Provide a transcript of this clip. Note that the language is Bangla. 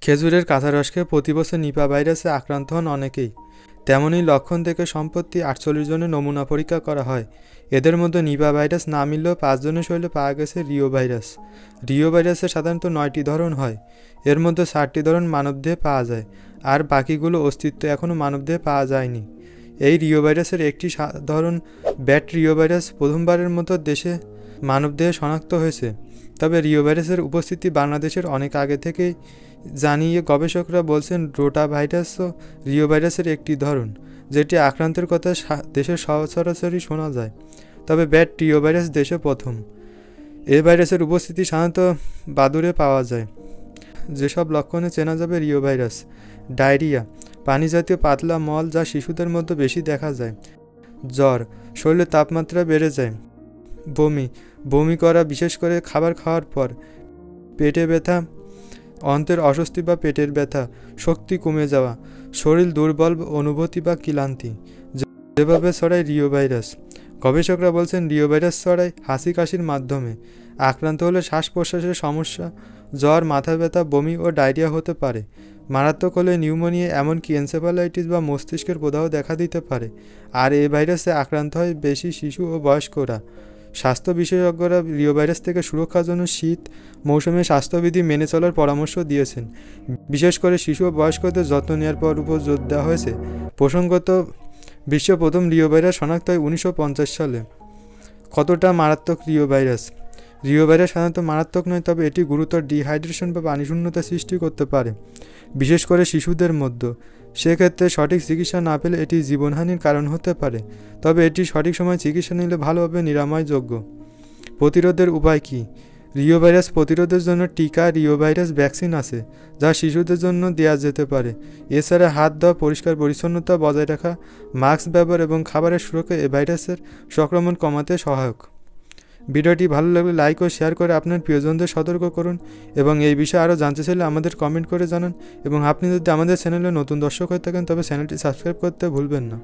খেজুরের কাঁচা রস খেয়ে প্রতি বছর নিপা ভাইরাসে আক্রান্ত হন অনেকেই। তেমনই লক্ষণ থেকে সম্প্রতি 48 জনের নমুনা পরীক্ষা করা হয়। এদের মধ্যে নিপা ভাইরাস না মিললেও 5 জনের শরীরে পাওয়া গেছে রিও ভাইরাস। রিও ভাইরাসের সাধারণত 9টি ধরন হয়। এর মধ্যে 4টি ধরন মানবদেহে পাওয়া যায়, আর বাকিগুলো অস্তিত্ব এখনও মানবদেহে পাওয়া যায়নি। এই রিও ভাইরাসের একটি সাধারণ ব্যাট রিও ভাইরাস প্রথমবারের মতো দেশে মানবদেহে শনাক্ত হয়েছে। তবে রিও ভাইরাসের উপস্থিতি বাংলাদেশের অনেক আগে থেকেই জানিয়ে গবেষকরা বলছেন রোটা ভাইরাসও রিও ভাইরাসের একটি ধরন, যেটি আক্রান্তের কথা দেশে সরাসরি শোনা যায়। তবে ব্যাট রিও ভাইরাস দেশে প্রথম। এই ভাইরাসের উপস্থিতি সাধারণত বাদুড়ে পাওয়া যায়। যেসব লক্ষণে চেনা যাবে রিও ভাইরাস: ডায়রিয়া, পানি জাতীয় পাতলা মল যা শিশুদের মধ্যে বেশি দেখা যায়। জ্বর, শরীরের তাপমাত্রা বেড়ে যায়। বমি করা, বিশেষ করে খাবার খাওয়ার পর। পেটে ব্যথা, অন্ত্রের অস্বস্তি বা পেটের ব্যথা। শক্তি কমে যাওয়া, শরীর দুর্বল অনুভূতি বা ক্লান্তি। যেভাবে ছড়ায় রিও ভাইরাস: গবেষকরা বলছেন রিও ভাইরাস ছড়ায় হাসি কাশির মাধ্যমে। আক্রান্ত হলে শ্বাস প্রশ্বাসের সমস্যা, জ্বর, মাথা ব্যথা, বমি ও ডায়রিয়া হতে পারে। মারাত্মক হলে নিউমোনিয়া, এমনকি এনসেফালাইটিস বা মস্তিষ্কের প্রদাহ দেখা দিতে পারে। আর এই ভাইরাসে আক্রান্ত হয় বেশি শিশু ও বয়স্করা। স্বাস্থ্য বিশেষজ্ঞরা রিও ভাইরাস থেকে সুরক্ষার জন্য শীত মৌসুমে স্বাস্থ্যবিধি মেনে চলার পরামর্শ দিয়েছেন। বিশেষ করে শিশু ও বয়স্কদের যত্ন নেওয়ার উপর জোর দেওয়া হয়েছে। প্রসঙ্গত, বিশ্ব প্রথম রিও ভাইরাস শনাক্ত হয় 1950 সালে। কতটা মারাত্মক রিও ভাইরাস? রিও ভাইরাস সাধারণত মারাত্মক নয়, তবে এটি গুরুতর ডিহাইড্রেশন বা পানিশূন্যতা সৃষ্টি করতে পারে, বিশেষ করে শিশুদের মধ্যে। সেক্ষেত্রে সঠিক চিকিৎসা না পেলে এটি জীবনহানির কারণ হতে পারে। তবে এটি সঠিক সময়ে চিকিৎসা নিলে ভালোভাবে নিরাময়যোগ্য। প্রতিরোধের উপায় কী? রিও ভাইরাস প্রতিরোধের জন্য টিকা, রিও ভাইরাস ভ্যাকসিন আছে, যা শিশুদের জন্য দেওয়া যেতে পারে। এছাড়া হাত ধোয়া, পরিষ্কার পরিচ্ছন্নতা বজায় রাখা, মাস্ক ব্যবহার এবং খাবারের সুরক্ষা এই ভাইরাসের সংক্রমণ কমাতে সহায়ক। ভিডিওটি ভালো লাগলে লাইক ও শেয়ার করে আপনার প্রিয়জনদের সতর্ক করুন, এবং এই বিষয়ে আরও জানতে চাইলে আমাদের কমেন্ট করে জানান। এবং আপনি যদি আমাদের চ্যানেলে নতুন দর্শক হয়ে থাকেন তবে চ্যানেলটি সাবস্ক্রাইব করতে ভুলবেন না।